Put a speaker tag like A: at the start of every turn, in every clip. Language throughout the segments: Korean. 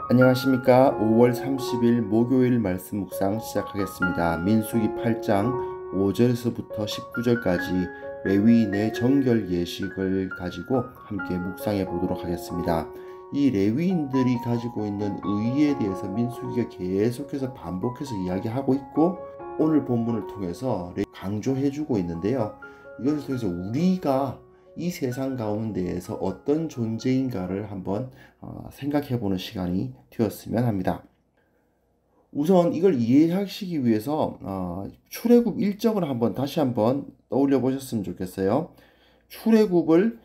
A: 안녕하십니까. 5월 30일 목요일 말씀 묵상 시작하겠습니다. 민수기 8장 5절에서부터 19절까지 레위인의 정결 예식을 가지고 함께 묵상해 보도록 하겠습니다. 이 레위인들이 가지고 있는 의의에 대해서 민수기가 계속해서 반복해서 이야기하고 있고, 오늘 본문을 통해서 강조해 주고 있는데요. 이것을 통해서 우리가 이 세상 가운데에서 어떤 존재인가를 한번 생각해 보는 시간이 되었으면 합니다. 우선 이걸 이해하시기 위해서 출애굽 일정을 다시 한번 떠올려 보셨으면 좋겠어요. 출애굽을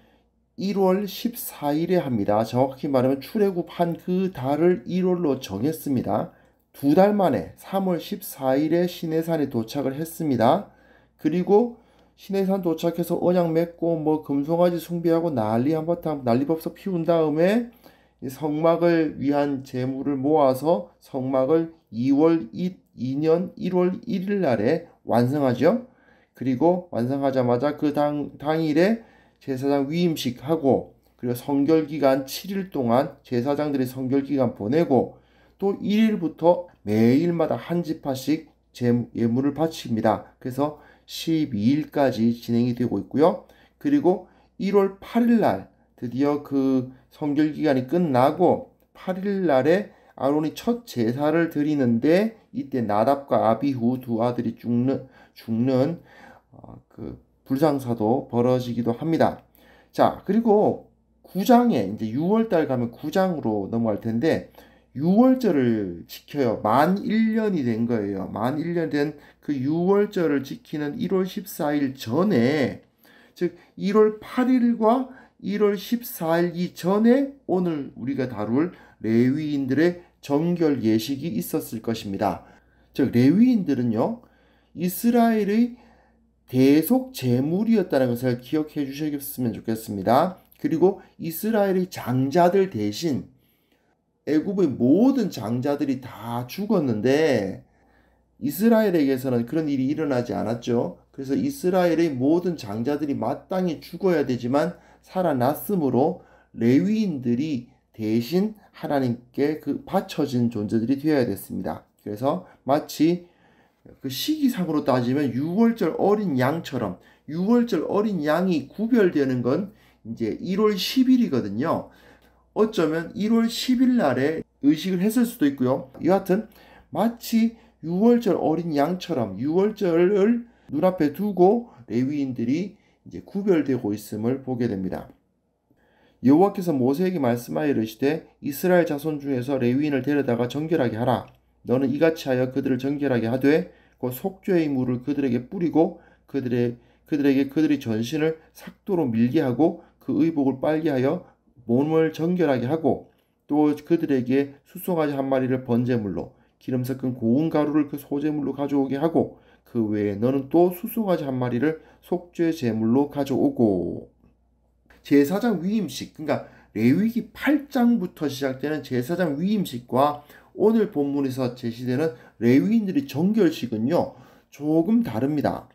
A: 1월 14일에 합니다. 정확히 말하면 출애굽한 그 달을 1월로 정했습니다. 2달 만에 3월 14일에 시내산에 도착을 했습니다. 그리고 시내산 도착해서 언약 맺고 금송아지 숭배하고 한바탕 난리법석 피운 다음에 성막을 위한 제물을 모아서 성막을 2년 1월 1일 날에 완성하죠. 그리고 완성하자마자 그 당일에 제사장 위임식하고, 그리고 성결기간 7일 동안 제사장들이 성결기간 보내고, 또 1일부터 매일마다 한 지파씩 예물을 바칩니다. 그래서 12일까지 진행이 되고 있고요. 그리고 1월 8일 날 드디어 그 성결기간이 끝나고 8일 날에 아론이 첫 제사를 드리는데, 이때 나답과 아비후 두 아들이 죽는 그 불상사도 벌어지기도 합니다. 자, 그리고 9장에 이제 6월달 가면 9장으로 넘어갈 텐데, 6월절을 지켜요. 만 1년이 된 거예요. 만 1년 된 그 6월절을 지키는 1월 14일 전에, 즉 1월 8일과 1월 14일 이전에 오늘 우리가 다룰 레위인들의 정결 예식이 있었을 것입니다. 즉 레위인들은요, 이스라엘의 대속 제물이었다는 것을 기억해 주셨으면 좋겠습니다. 그리고 이스라엘의 장자들 대신 애굽의 모든 장자들이 다 죽었는데 이스라엘에게서는 그런 일이 일어나지 않았죠. 그래서 이스라엘의 모든 장자들이 마땅히 죽어야 되지만 살아났으므로 레위인들이 대신 하나님께 바쳐진 존재들이 되어야 됐습니다. 그래서 마치 그 시기상으로 따지면 6월절 어린 양처럼, 6월절 어린 양이 구별되는 건 이제 1월 10일이거든요. 어쩌면 1월 10일 날에 의식을 했을 수도 있고요. 여하튼 마치 6월절 어린 양처럼 6월절을 눈앞에 두고 레위인들이 이제 구별되고 있음을 보게 됩니다. 여호와께서 모세에게 말씀하여 이르시되 이스라엘 자손 중에서 레위인을 데려다가 정결하게 하라. 너는 이같이 하여 그들을 정결하게 하되 그 속죄의 물을 그들에게 뿌리고 그들에게 그들의 전신을 삭도로 밀게 하고 그 의복을 빨게 하여 몸을 정결하게 하고, 또 그들에게 숫송아지 한 마리를 번제물로 기름 섞은 고운 가루를 그 소제물로 가져오게 하고, 그 외에 너는 또 숫송아지 한 마리를 속죄 제물로 가져오고. 제사장 위임식, 그러니까 레위기 8장부터 시작되는 제사장 위임식과 오늘 본문에서 제시되는 레위인들의 정결식은요, 조금 다릅니다.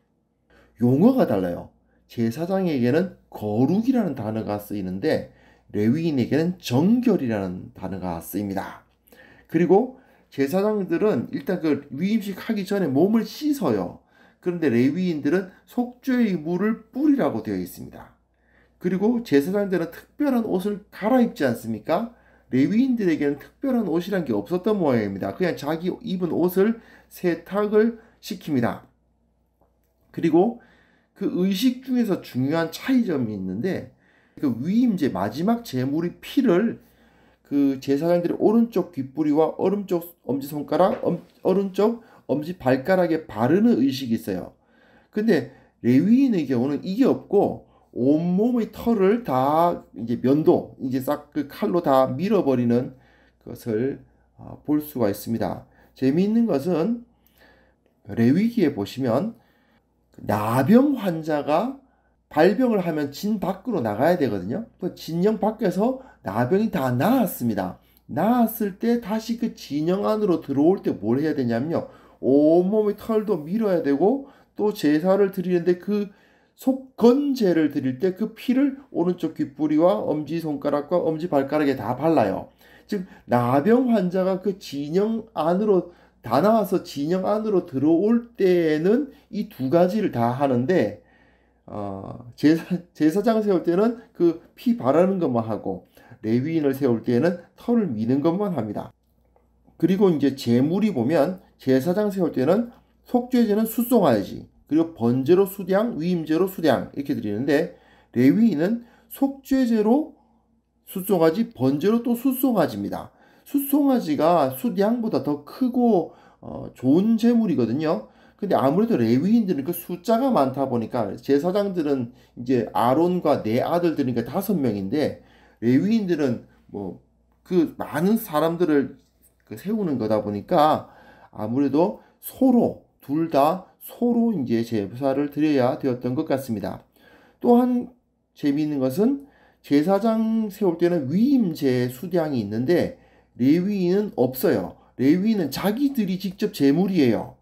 A: 용어가 달라요. 제사장에게는 거룩이라는 단어가 쓰이는데 레위인에게는 정결이라는 단어가 쓰입니다. 그리고 제사장들은 일단 그 위임식 하기 전에 몸을 씻어요. 그런데 레위인들은 속죄의 물을 뿌리라고 되어 있습니다. 그리고 제사장들은 특별한 옷을 갈아입지 않습니까? 레위인들에게는 특별한 옷이란 게 없었던 모양입니다. 그냥 자기 입은 옷을 세탁을 시킵니다. 그리고 그 의식 중에서 중요한 차이점이 있는데, 그 위임제 마지막 제물의 피를 그 제사장들이 오른쪽 귓부리와 오른쪽 엄지손가락, 오른쪽 엄지발가락에 바르는 의식이 있어요. 근데 레위인의 경우는 이게 없고 온몸의 털을 다 이제 면도, 이제 싹 그 칼로 다 밀어버리는 것을 볼 수가 있습니다. 재미있는 것은 레위기에 보시면 나병 환자가 발병을 하면 진 밖으로 나가야 되거든요. 그 진영 밖에서 나병이 다 나았습니다. 나았을 때 다시 그 진영 안으로 들어올 때 뭘 해야 되냐면요, 온몸의 털도 밀어야 되고, 또 제사를 드리는데 그 속건제를 드릴 때 그 피를 오른쪽 귓부리와 엄지손가락과 엄지발가락에 다 발라요. 즉 나병 환자가 그 진영 안으로 다 나와서 진영 안으로 들어올 때에는 이 두 가지를 다 하는데 제사장 세울 때는 그 피 바르는 것만 하고 레위인을 세울 때에는 털을 미는 것만 합니다. 그리고 이제 제물이 보면 제사장 세울 때는 속죄제는 숫송아야지, 그리고 번제로 수량, 위임제로 수량 이렇게 드리는데 레위인은 속죄제로 숫송아지, 번제로 또 숫송아지입니다. 숫송아지가 숫양보다 더 크고 좋은 제물이거든요. 근데 아무래도 레위인들은 그 숫자가 많다 보니까 제사장들은 이제 아론과 네 아들들이니까 5명인데 레위인들은 뭐 그 많은 사람들을 세우는 거다 보니까 아무래도 서로 둘 다 서로 이제 제사를 드려야 되었던 것 같습니다. 또한 재미있는 것은 제사장 세울 때는 위임제 수량이 있는데 레위인은 없어요. 레위인은 자기들이 직접 제물이에요.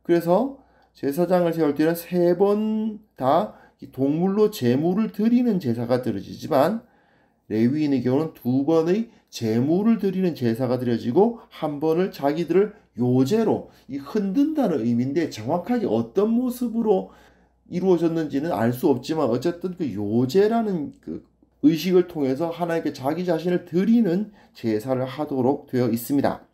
A: 그래서 제사장을 세울 때는 3번 다 동물로 제물을 드리는 제사가 드려지지만 레위인의 경우는 2번의 제물을 드리는 제사가 드려지고 1번을 자기들을 요제로, 이 흔든다는 의미인데 정확하게 어떤 모습으로 이루어졌는지는 알 수 없지만 어쨌든 그 요제라는 그 의식을 통해서 하나님께 자기 자신을 드리는 제사를 하도록 되어 있습니다.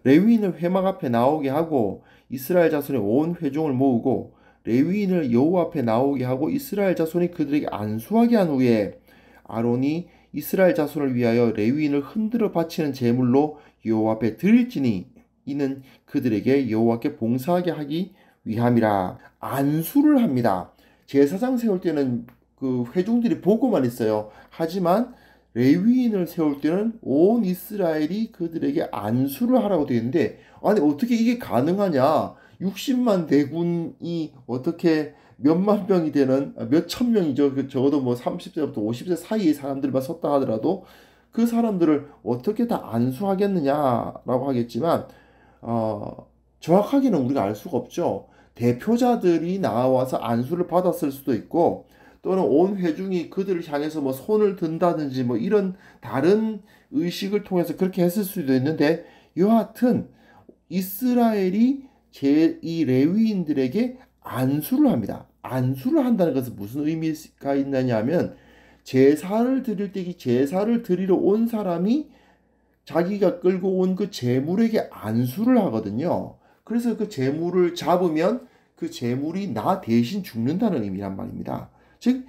A: 레위인을 회막 앞에 나오게 하고 이스라엘 자손의 온 회중을 모으고 레위인을 여호와 앞에 나오게 하고 이스라엘 자손이 그들에게 안수하게 한 후에 아론이 이스라엘 자손을 위하여 레위인을 흔들어 바치는 제물로 여호와 앞에 드릴지니 이는 그들에게 여호와께 봉사하게 하기 위함이라. 안수를 합니다. 제사장 세울 때는 그 회중들이 보고만 있어요. 하지만 레위인을 세울 때는 온 이스라엘이 그들에게 안수를 하라고 되어 있는데 아니 어떻게 이게 가능하냐? 60만 대군이 어떻게 몇만 명이 되는 몇천 명이죠. 적어도 뭐 30세부터 50세 사이의 사람들만 섰다 하더라도 그 사람들을 어떻게 다 안수하겠느냐라고 하겠지만 정확하게는 우리가 알 수가 없죠. 대표자들이 나와서 안수를 받았을 수도 있고 또는 온 회중이 그들을 향해서 뭐 손을 든다든지 뭐 이런 다른 의식을 통해서 그렇게 했을 수도 있는데 여하튼 이스라엘이 이 레위인들에게 안수를 합니다. 안수를 한다는 것은 무슨 의미가 있느냐 하면 제사를 드릴 때 이 제사를 드리러 온 사람이 자기가 끌고 온 그 제물에게 안수를 하거든요. 그래서 그 제물을 잡으면 그 제물이 나 대신 죽는다는 의미란 말입니다. 즉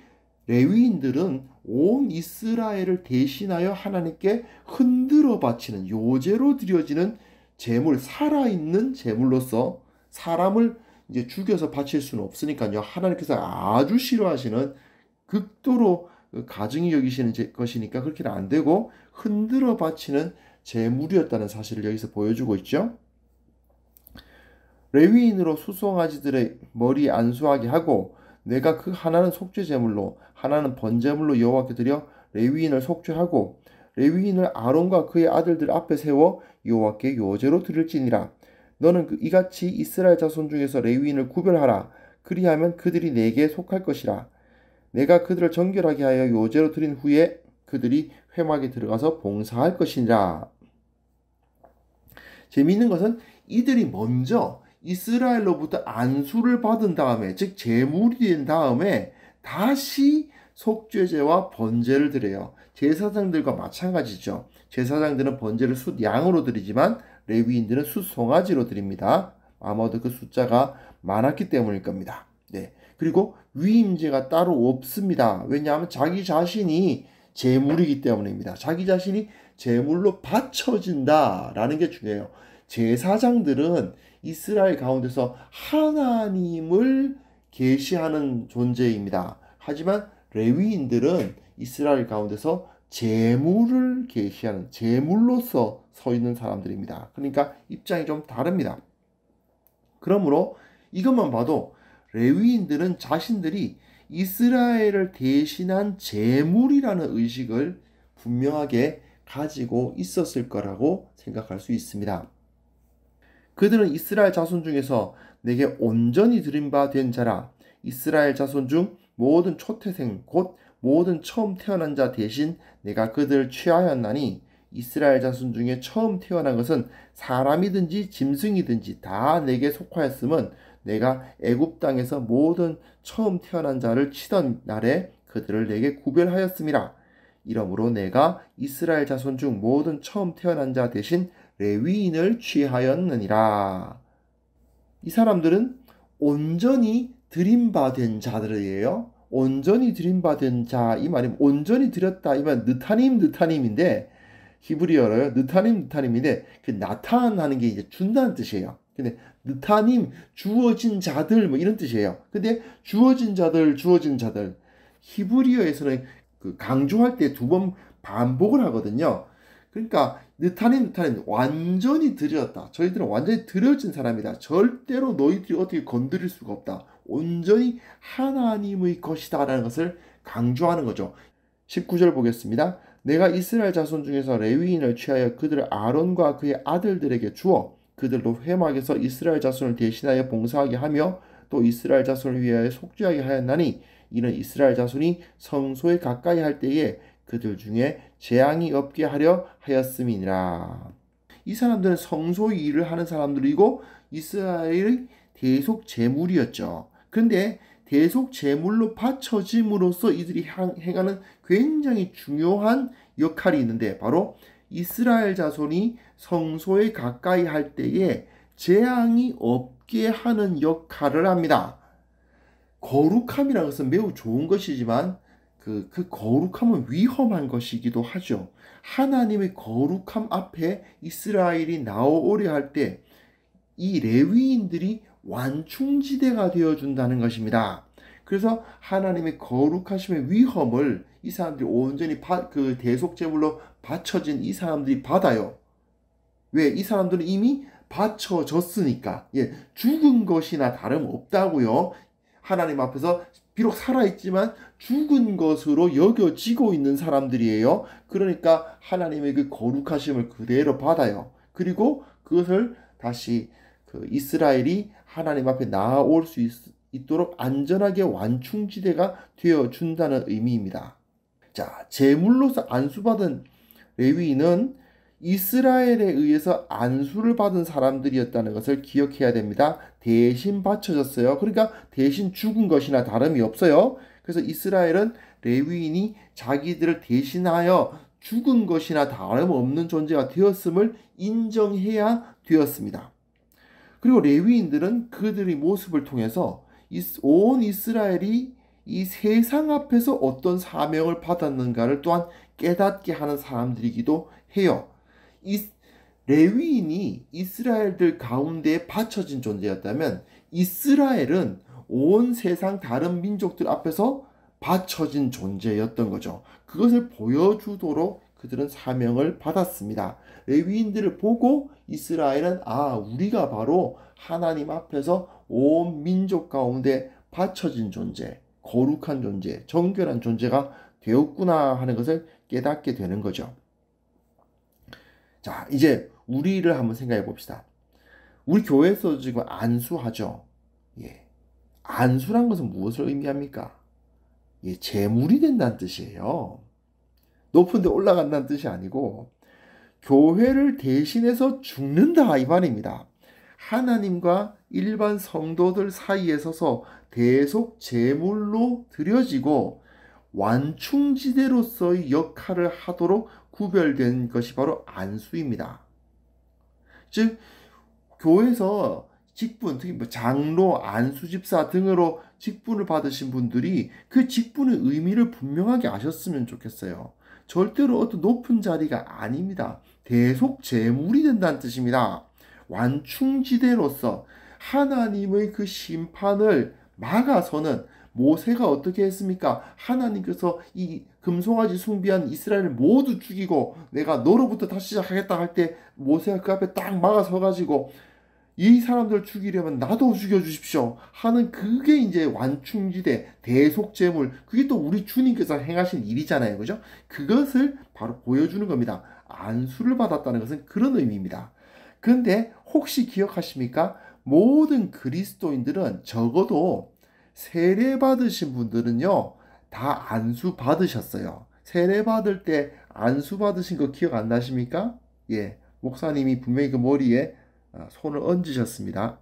A: 레위인들은 온 이스라엘을 대신하여 하나님께 흔들어 바치는 요제로 드려지는 제물, 살아있는 제물로서 사람을 이제 죽여서 바칠 수는 없으니까요. 하나님께서 아주 싫어하시는 극도로 가증히 여기시는 것이니까 그렇게는 안 되고 흔들어 바치는 제물이었다는 사실을 여기서 보여주고 있죠. 레위인으로 수송아지들의 머리에 안수하게 하고 내가 그 하나는 속죄 제물로 하나는 번제물로 여호와께 드려 레위인을 속죄하고 레위인을 아론과 그의 아들들 앞에 세워 여호와께 요제로 드릴지니라. 너는 이같이 이스라엘 자손 중에서 레위인을 구별하라. 그리하면 그들이 내게 속할 것이라. 내가 그들을 정결하게 하여 요제로 드린 후에 그들이 회막에 들어가서 봉사할 것이니라. 재미있는 것은 이들이 먼저 이스라엘로부터 안수를 받은 다음에 즉 제물이 된 다음에 다시 속죄제와 번제를 드려요. 제사장들과 마찬가지죠. 제사장들은 번제를 숫양으로 드리지만 레위인들은 숫송아지로 드립니다. 아마도 그 숫자가 많았기 때문일 겁니다. 네. 그리고 위임제가 따로 없습니다. 왜냐하면 자기 자신이 제물이기 때문입니다. 자기 자신이 제물로 바쳐진다라는 게 중요해요. 제사장들은 이스라엘 가운데서 하나님을 계시하는 존재입니다. 하지만 레위인들은 이스라엘 가운데서 제물을 계시하는 제물로서 서 있는 사람들입니다. 그러니까 입장이 좀 다릅니다. 그러므로 이것만 봐도 레위인들은 자신들이 이스라엘을 대신한 제물이라는 의식을 분명하게 가지고 있었을 거라고 생각할 수 있습니다. 그들은 이스라엘 자손 중에서 내게 온전히 드린 바 된 자라. 이스라엘 자손 중 모든 초태생 곧 모든 처음 태어난 자 대신 내가 그들을 취하였나니 이스라엘 자손 중에 처음 태어난 것은 사람이든지 짐승이든지 다 내게 속하였음은 내가 애굽 땅에서 모든 처음 태어난 자를 치던 날에 그들을 내게 구별하였음이라. 이러므로 내가 이스라엘 자손 중 모든 처음 태어난 자 대신 레위인을 취하였느니라. 이 사람들은 온전히 드림받은 자들이에요. 온전히 드림받은 자, 이 말이 온전히 드렸다, 이 말 느타님인데, 히브리어로요. 느타님인데, 그 나타나는 게 이제 준다는 뜻이에요. 근데 느타님, 주어진 자들, 뭐 이런 뜻이에요. 근데 주어진 자들, 히브리어에서는 그 강조할 때 두 번 반복을 하거든요. 그러니까 느타님 완전히 드렸다. 저희들은 완전히 드려진 사람이다. 절대로 너희들이 어떻게 건드릴 수가 없다. 온전히 하나님의 것이다 라는 것을 강조하는 거죠. 19절 보겠습니다. 내가 이스라엘 자손 중에서 레위인을 취하여 그들을 아론과 그의 아들들에게 주어 그들로 회막에서 이스라엘 자손을 대신하여 봉사하게 하며 또 이스라엘 자손을 위하여 속죄하게 하였나니 이는 이스라엘 자손이 성소에 가까이 할 때에 그들 중에 재앙이 없게 하려 하였음이니라. 이 사람들은 성소 일을 하는 사람들이고 이스라엘의 대속 제물이었죠. 그런데 대속 제물로 바쳐짐으로써 이들이 행하는 굉장히 중요한 역할이 있는데 바로 이스라엘 자손이 성소에 가까이 할 때에 재앙이 없게 하는 역할을 합니다. 거룩함이라는 것은 매우 좋은 것이지만 그 거룩함은 위험한 것이기도 하죠. 하나님의 거룩함 앞에 이스라엘이 나오려 할 때 이 레위인들이 완충지대가 되어준다는 것입니다. 그래서 하나님의 거룩하심의 위험을 이 사람들이 온전히 그 대속제물로 바쳐진 이 사람들이 받아요. 왜? 이 사람들은 이미 바쳐졌으니까. 죽은 것이나 다름없다고요. 하나님 앞에서 비록 살아있지만 죽은 것으로 여겨지고 있는 사람들이에요. 그러니까 하나님의 그 거룩하심을 그대로 받아요. 그리고 그것을 다시 그 이스라엘이 하나님 앞에 나아올 수 있도록 안전하게 완충지대가 되어준다는 의미입니다. 자, 제물로서 안수받은 레위인은 이스라엘에 의해서 안수를 받은 사람들이었다는 것을 기억해야 됩니다. 대신 바쳐졌어요. 그러니까 대신 죽은 것이나 다름이 없어요. 그래서 이스라엘은 레위인이 자기들을 대신하여 죽은 것이나 다름없는 존재가 되었음을 인정해야 되었습니다. 그리고 레위인들은 그들의 모습을 통해서 온 이스라엘이 이 세상 앞에서 어떤 사명을 받았는가를 또한 깨닫게 하는 사람들이기도 해요. 레위인이 이스라엘들 가운데 바쳐진 존재였다면 이스라엘은 온 세상 다른 민족들 앞에서 바쳐진 존재였던 거죠. 그것을 보여주도록 그들은 사명을 받았습니다. 레위인들을 보고 이스라엘은 우리가 바로 하나님 앞에서 온 민족 가운데 바쳐진 존재, 거룩한 존재, 정결한 존재가 되었구나 하는 것을 깨닫게 되는 거죠. 자, 이제 우리를 한번 생각해 봅시다. 우리 교회에서 지금 안수하죠. 안수란 것은 무엇을 의미합니까? 제물이 된다는 뜻이에요. 높은 데 올라간다는 뜻이 아니고 교회를 대신해서 죽는다 이 말입니다. 하나님과 일반 성도들 사이에 서서 대속 제물로 드려지고 완충지대로서의 역할을 하도록 구별된 것이 바로 안수입니다. 즉 교회에서 직분, 특히 장로, 안수집사 등으로 직분을 받으신 분들이 그 직분의 의미를 분명하게 아셨으면 좋겠어요. 절대로 어떤 높은 자리가 아닙니다. 대속 제물이 된다는 뜻입니다. 완충지대로서 하나님의 그 심판을 막아서는 모세가 어떻게 했습니까? 하나님께서 이 금송아지 숭배한 이스라엘을 모두 죽이고 내가 너로부터 다시 시작하겠다 할 때 모세가 그 앞에 딱 막아서가지고 이 사람들 죽이려면 나도 죽여주십시오 하는 그게 이제 완충지대, 대속제물, 그게 또 우리 주님께서 행하신 일이잖아요. 그죠? 그것을 바로 보여주는 겁니다. 안수를 받았다는 것은 그런 의미입니다. 그런데 혹시 기억하십니까? 모든 그리스도인들은 적어도 세례 받으신 분들은요, 다 안수 받으셨어요. 세례 받을 때 안수 받으신 거 기억 안 나십니까? 예, 목사님이 분명히 그 머리에 손을 얹으셨습니다.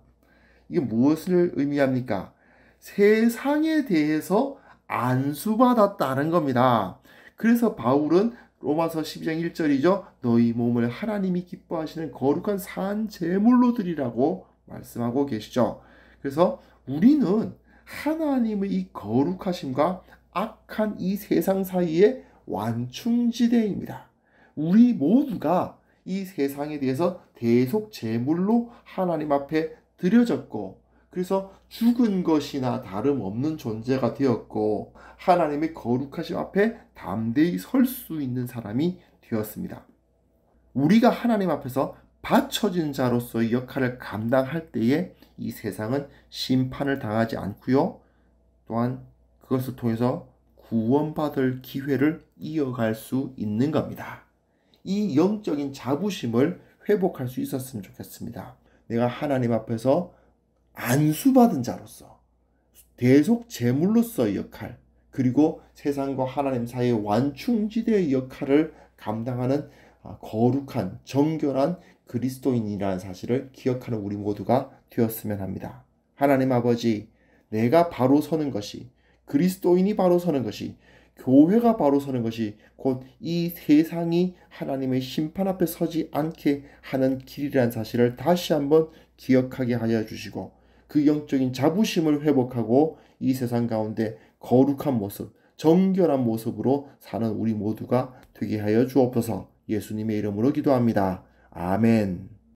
A: 이게 무엇을 의미합니까? 세상에 대해서 안수받았다는 겁니다. 그래서 바울은 로마서 12장 1절이죠. 너희 몸을 하나님이 기뻐하시는 거룩한 산 제물로 드리라고 말씀하고 계시죠. 그래서 우리는 하나님의 이 거룩하심과 악한 이 세상 사이의 완충지대입니다. 우리 모두가 이 세상에 대해서 대속 제물로 하나님 앞에 드려졌고, 그래서 죽은 것이나 다름없는 존재가 되었고, 하나님의 거룩하심 앞에 담대히 설 수 있는 사람이 되었습니다. 우리가 하나님 앞에서 바쳐진 자로서의 역할을 감당할 때에 이 세상은 심판을 당하지 않고요. 또한 그것을 통해서 구원받을 기회를 이어갈 수 있는 겁니다. 이 영적인 자부심을 회복할 수 있었으면 좋겠습니다. 내가 하나님 앞에서 안수받은 자로서 대속 제물로서의 역할, 그리고 세상과 하나님 사이의 완충지대의 역할을 감당하는 거룩한 정결한 그리스도인이라는 사실을 기억하는 우리 모두가 되었으면 합니다. 하나님 아버지, 내가 바로 서는 것이, 그리스도인이 바로 서는 것이, 교회가 바로 서는 것이 곧 이 세상이 하나님의 심판 앞에 서지 않게 하는 길이라는 사실을 다시 한번 기억하게 하여 주시고, 그 영적인 자부심을 회복하고 이 세상 가운데 거룩한 모습, 정결한 모습으로 사는 우리 모두가 되게 하여 주옵소서. 예수님의 이름으로 기도합니다. 아멘.